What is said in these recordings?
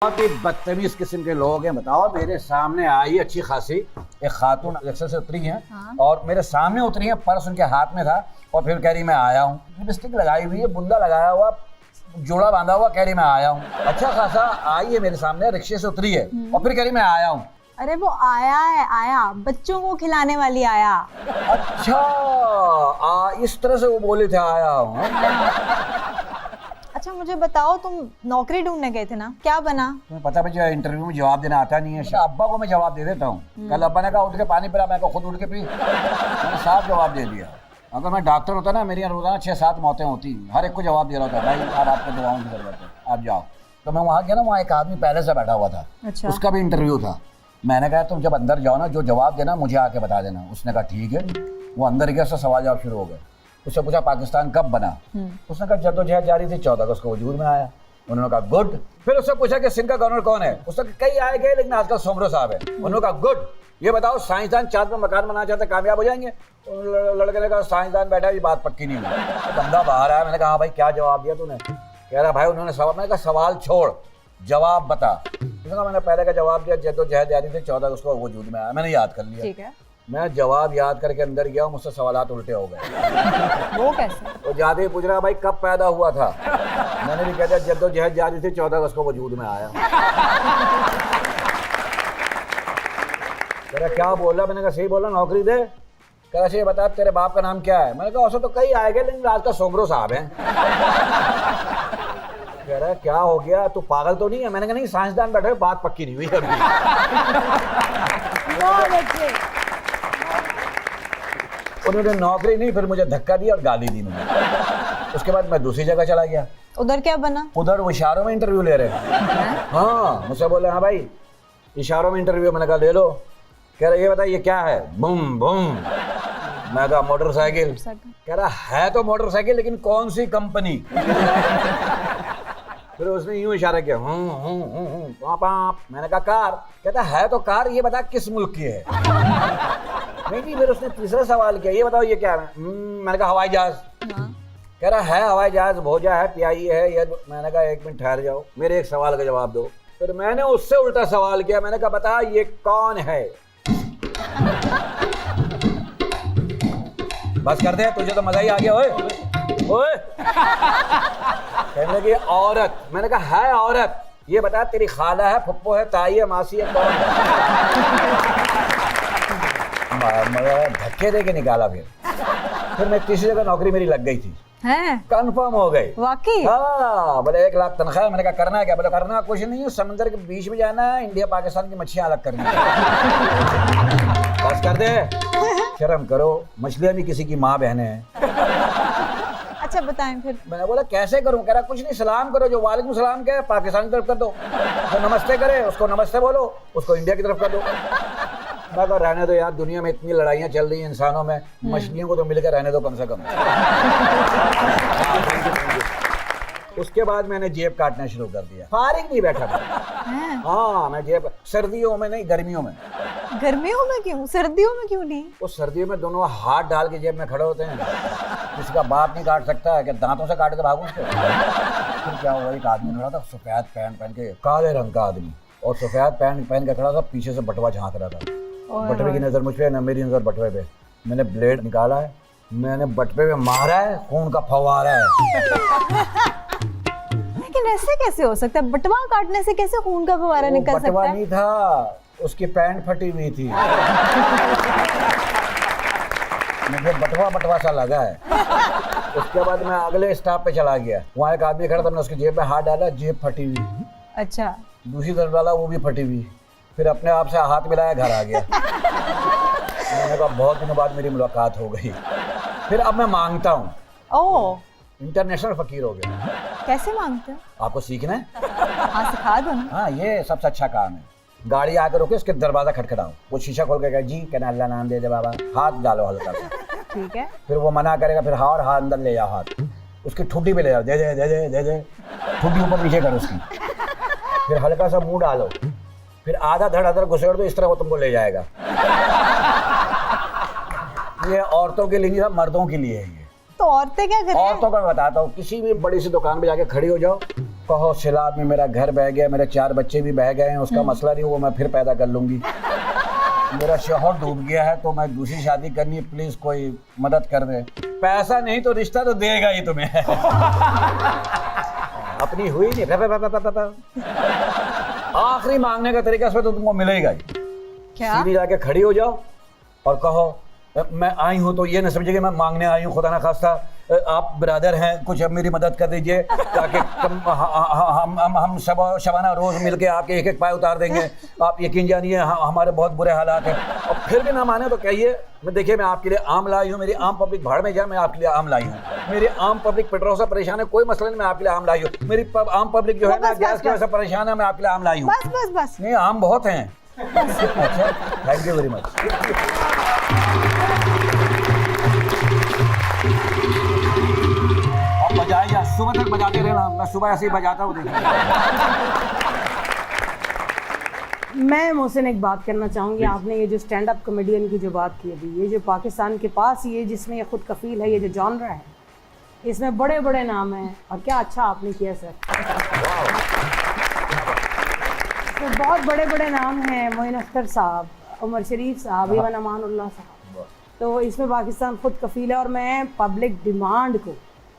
बहुत ही बदतमीज किस्म के लोग हैं। बताओ, मेरे सामने आई अच्छी खासी एक खातून रिक्शे से उतरी हैं। हाँ। और मेरे सामने उतरी हैं, पर्स उनके हाथ में था और फिर कह रही मैं आया हूँ। लिपस्टिक लगाई हुई है, बुंदा लगाया हुआ, जोड़ा बांधा हुआ, कह रही मैं आया हूँ। अच्छा खासा आई है मेरे सामने, रिक्शे से उतरी है और फिर कह रही मैं आया हूँ। अरे वो आया है, आया बच्चों को खिलाने वाली आया। अच्छा, इस तरह से वो बोले थे आया हूँ। अच्छा मुझे बताओ, तुम नौकरी ढूंढने गए थे ना, क्या बना? तुम्हें पता मुझे इंटरव्यू में जवाब देना आता नहीं है। अब्बा को मैं जवाब दे देता हूँ। कल अब्बा ने कहा उठ के पानी पिला, मैं खुद उठ के पी, मैंने साफ जवाब दे दिया। अगर मैं डॉक्टर होता ना, मेरी रोजाना 6-7 मौतें होती, हर एक को जवाब दे रहा था, भाई यार आपको दवाओं की जरूरत है, आप जाओ। तो मैं वहाँ गया ना, वहाँ एक आदमी पहले से बैठा हुआ था। अच्छा। उसका भी इंटरव्यू था। मैंने कहा तुम जब अंदर जाओ ना, जो जवाब देना मुझे आके बता देना। उसने कहा ठीक है। वो अंदर गया, उससे सवाल जवाब शुरू हो गए। उससे पूछा पाकिस्तान कब बना? उसने कहा जद्दोजहद जारी थी, 14 अगस्त को वजूद में आया। उन्होंने कहा गुड। फिर उससे पूछा कि सिंध का गवर्नर कौन है? उसने कई आए गए लेकिन आजकल सोमरो साहब है। उन्होंने कहा गुड। ये बताओ साइंसदान चांद पर मकान बनाना चाहते कामयाब हो जाएंगे? लड़के ने कहा साइंसदान बैठा, ये बात पक्की नहीं हुई। तो बंदा बाहर आया, मैंने कहा भाई क्या जवाब दिया तूने? कह रहा भाई उन्होंने सवाल, मैंने कहा सवाल छोड़, जवाब बता। उसने कहा मैंने पहले का जवाब दिया, जद्दोजहद जारी थी, 14 अगस्त को वजूद में आया। मैंने याद कर लिया। ठीक है। मैं jवाब याद करके अंदर गया, मुझसे सवालात उल्टे हो गए। वो कैसे? तो जाते ही पूछ रहा भाई कब पैदा हुआ था? मैंने भी कह दिया जद्दोजहद जारी थी, 14 अगस्त को वजूद में आया। कह रहा क्या बोल रहा? मैंने कहा सही बोला, नौकरी दे। कह रहा ये बता तेरे बाप का नाम क्या है? मैंने कहा ऐसा तो कई आएगा लेकिन आज का सोमरो साहब है। कह रहा क्या हो गया, तू पागल तो नहीं है? मैंने कहा नहीं, साइंसदान बैठे, बात पक्की नहीं हुई अभी। उन्होंने नौकरी नहीं, फिर मुझे धक्का दिया और गाली दी उन्होंने। उसके बाद मैं दूसरी जगह चला गया। उधर क्या बना? उधर वो इशारों में इंटरव्यू ले रहे हैं। हाँ, मुझसे बोले हाँ भाई इशारों में इंटरव्यू। मैंने कहा ले लो। कह रहा ये बताइए ये क्या है? Boom boom. मैं कहा मोटरसाइकिल। कह रहा है तो मोटरसाइकिल लेकिन कौन सी कंपनी? फिर उसने यूं इशारा किया, पाप। मैंने कहा कार। कहता है तो कार, ये बता किस मुल्क की है? नहीं। फिर उसने तीसरा सवाल किया, ये बताओ ये क्या है? मैंने कहा हवाई जहाज। कह रहा है हवाई जहाज, भोजा है, पियाई है ये। मैंने कहा एक मिनट ठहर जाओ, मेरे एक सवाल का जवाब दो। फिर मैंने उससे उल्टा सवाल किया, मैंने कहा बता ये कौन है? बस कर दे, तुझे तो मजा ही आ गया। ओए ओए। कहने लगी औरत। मैंने कहा है औरत, ये बता तेरी खाला है, फुप्पो है, ताई है, मासी है, कौन है? धक्के दे के निकाला। फिर मैं तीसरी जगह नौकरी मेरी लग गई थी, कंफर्म हो गई वाकई। हाँ, बोले 1 लाख तनख्वाह। मैंने कहा करना है क्या? बोले करना कुछ नहीं है, समंदर के बीच में जाना है, इंडिया पाकिस्तान की मच्छियां अलग करनी है। बस कर दे, शर्म करो, मछलियां भी किसी की माँ बहनें हैं। अच्छा बताएं फिर। मैंने बोला कैसे करूं? कह रहा कुछ नहीं, सलाम करो, जो वालेकुम सलाम कहे पाकिस्तान की तरफ कर दो, जो नमस्ते करे उसको नमस्ते बोलो, उसको इंडिया की तरफ कर दो। मैं कहा रहने दो यार, दुनिया में इतनी लड़ाइयाँ चल रही हैं इंसानों में, मछलियों को तो मिलकर रहने दो कम से कम। उसके बाद मैंने जेब काटना शुरू कर दिया। फारिग नहीं बैठा था। हाँ, मैं जेब, सर्दियों में नहीं, गर्मियों में। गर्मियों में क्यों? सर्दियों में क्यों नहीं? वो सर्दियों में दोनों हाथ डाल के जेब में खड़े होते हैं। किसी का बाप नहीं काट सकता है, क्या दांतों से काट के भागूं उसको? फिर क्या हुआ, एक आदमी खड़ा था सफेद पैंट पहन के, काले रंग का आदमी, और सफेद पैंट पहन के खड़ा था, पीछे से बटवा झांक रहा था। बटवे की नजर मुझ पे, न मेरी नजर बटवे पे। मैंने ब्लेड निकाला है, मैंने बटवे पे मारा है, खून का फव्वारा है। लेकिन ऐसे कैसे हो सकता है? बटवा काटने से कैसे खून का फव्वारा निकल सकता है? बटवा नहीं था, उसकी पैंट फटी हुई थी। मुझे बटवा सा लगा है। उसके बाद मैं अगले स्टॉप पे चला गया, वहाँ एक आदमी खड़ा था, मैंने उसकी जेब में हाथ डाला, जेब फटी हुई। अच्छा। दूसरी तरफ डाला, वो भी फटी हुई। फिर अपने आप से हाथ मिलाया, घर आ गया। मैंने कहा बहुत दिनों बाद मेरी मुलाकात हो गई। फिर अब मैं मांगता हूँ। ओह, इंटरनेशनल फकीर हो गया। कैसे मांगते हो? आपको सीखना है? हाँ सिखा दो ना। हाँ, ये सबसे अच्छा काम है। गाड़ी आकर रोके, उसके दरवाजा खटखटाओ, वो शीशा खोल के कहे जी कहना अल्लाह नाम दे दे बाबा, हाथ डालो हल्का सा। ठीक है। फिर वो मना करेगा, फिर हाथ अंदर ले जाओ, हाथ उसकी ठुड्डी पे ले जाओ, दे दे दे दे दे दे, ठुड्डी ऊपर नीचे करो उसकी। फिर हल्का सा मुंह डालो, फिर आधा धड़ अंदर घुसेड़ दो, इस तरह वो तुमको ले जाएगा। ये औरतों के लिए नहीं था, मर्दों के लिए है ये। तो औरतें क्या करें? औरतों का बताता हूँ, किसी भी बड़ी सी दुकान पे जाके खड़ी हो जाओ, कहो सैलाब में मेरा घर बह गया, मेरे 4 बच्चे भी बह गए हैं, उसका मसला नहीं, वो मैं फिर पैदा कर लूंगी। मेरा शौहर डूब गया है तो मैं दूसरी शादी करनी है, प्लीज कोई मदद कर दे। पैसा नहीं तो रिश्ता तो देगा ही तुम्हें। अपनी हुई नहीं, आखिरी मांगने का तरीका इसमें तो तुमको मिलेगा ही। क्या? सीधी जाके खड़ी हो जाओ और कहो मैं आई हूँ, तो ये न समझिए कि मैं मांगने आई हूँ, खुदा ना खास्ता आप ब्रदर हैं, कुछ अब मेरी मदद कर दीजिए ताकि हम सब शबाना रोज मिलके आपके एक एक पाय उतार देंगे। आप यकीन जानिए हमारे बहुत बुरे हालात हैं। और फिर भी ना माने तो कहिए मैं देखिए मैं आपके लिए आम लाई हूँ, मेरी आम पब्लिक भाड़ में जाए, मैं आपके लिए आम लाई हूँ। मेरी आम पब्लिक पेट्रोल से परेशान है, कोई मसला नहीं, मैं आपके लिए आम लाई हूँ। मेरी आम पब्लिक जो है ना गैस की वजह से परेशान है, मैं आपके लिए आम लाई हूँ। बस बस बस। नहीं आम बहुत हैं। अच्छा, थैंक यू वेरी मच। अब बजाए या सुबह तक बजाते रहना, मैं सुबह ऐसे ही बजाता हूँ। देखिए मैं मोहसिन एक बात करना चाहूँगी। आपने ये जो स्टैंड अप कॉमेडियन की जो बात की अभी, ये जो पाकिस्तान के पास ये जिसमें ये खुद कफील है, ये जो जॉनरा है, इसमें बड़े बड़े नाम हैं। और क्या अच्छा आपने किया सर, इसमें बहुत बड़े बड़े नाम हैं, मोइन अख्तर साहब, उमर शरीफ साहब, इवन अमानुल्लाह साहब। तो इसमें पाकिस्तान खुद कफील है। और मैं पब्लिक डिमांड को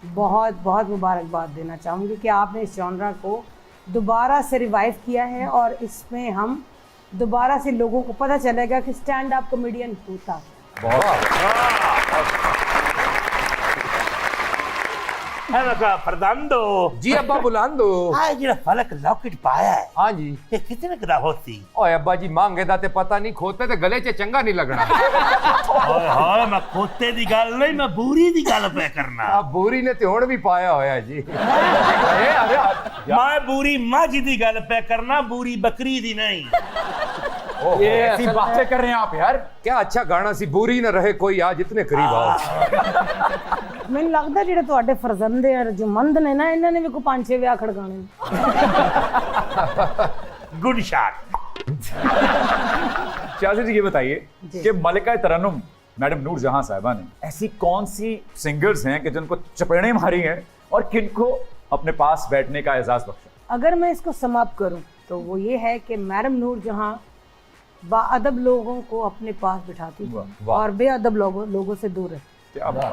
बहुत बहुत मुबारकबाद देना चाहूँगी कि आपने इस जॉनरा को दोबारा से रिवाइव किया है और इसमें हम दोबारा से लोगों को पता चलेगा कि स्टैंड अप कॉमेडियन होता है। फर्दांदो जी अब्बा बुलांदो। हाँ जरा फलक लॉकेट पाया है, हाँ जी। ये कितने कदा होती? ओए अब्बा जी मांगे दा ते पता नहीं, खोते ते गले च चंगा नहीं लगना। ओए होए मैं खोते दी गल नहीं, मैं बूरी दी गल पे करना। अब बूरी ने ते हुण भी पाया होया जी। अरे मैं बूरी मझ दी गल पे करना, बूरी बकरी दी नहीं। ये ऐसी बातें कर रहे हैं आप यार। क्या अच्छा गाना सी, बूरी न रहे कोई आज इतने करीब आओ। मैंने लगता जेडे तुहाडे फरजंदे और जो मंद ने ना, इन्होंने भी को 5-6 ब्याह खड़काने। Good shot. शाजी जी ये बताइए कि मलिका तरन्नुम मैडम नूर जहां साहिबा ने ऐसी कौन सी सिंगर्स हैं कि जिनको चपेड़े मारी हैं और किनको अपने पास बैठने का एजाज बख्शा? अगर मैं इसको समाप्त करूं तो वो ये है कि मैडम नूर जहां बाअदब लोगों को अपने पास बिठाती और बेअदब लोगों से दूर रहती। क्या वाह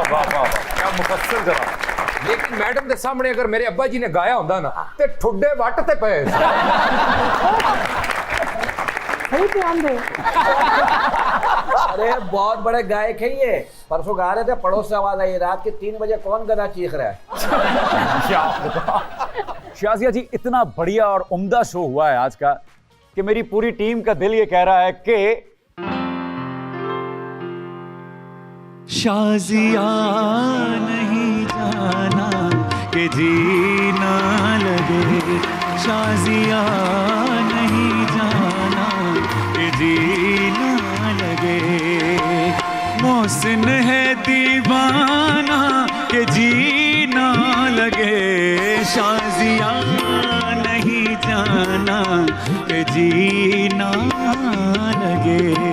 वाह वाह वाह, क्या मुफस्सल जवाब। लेकिन मैडम के सामने अगर मेरे अब्बा जी ने गाया होंदा ना ते ठुड्डे वट ते पे। सही ध्यान दे। अरे बहुत बड़े गायक है ये, परसों गा रहे थे, पड़ोस से आवाज आई, रात के 3 बजे कौन गधा चीख रहा है। शाजिया जी इतना बढ़िया और उम्दा शो हुआ है आज का कि मेरी पूरी टीम का दिल ये कह रहा है कि शाजिया नहीं जाना कि जीना लगे, शाजिया नहीं जाना कि जीना लगे, मोहसिन है दीवाना कि जीना लगे, शाजिया नहीं जाना कि जीना लगे।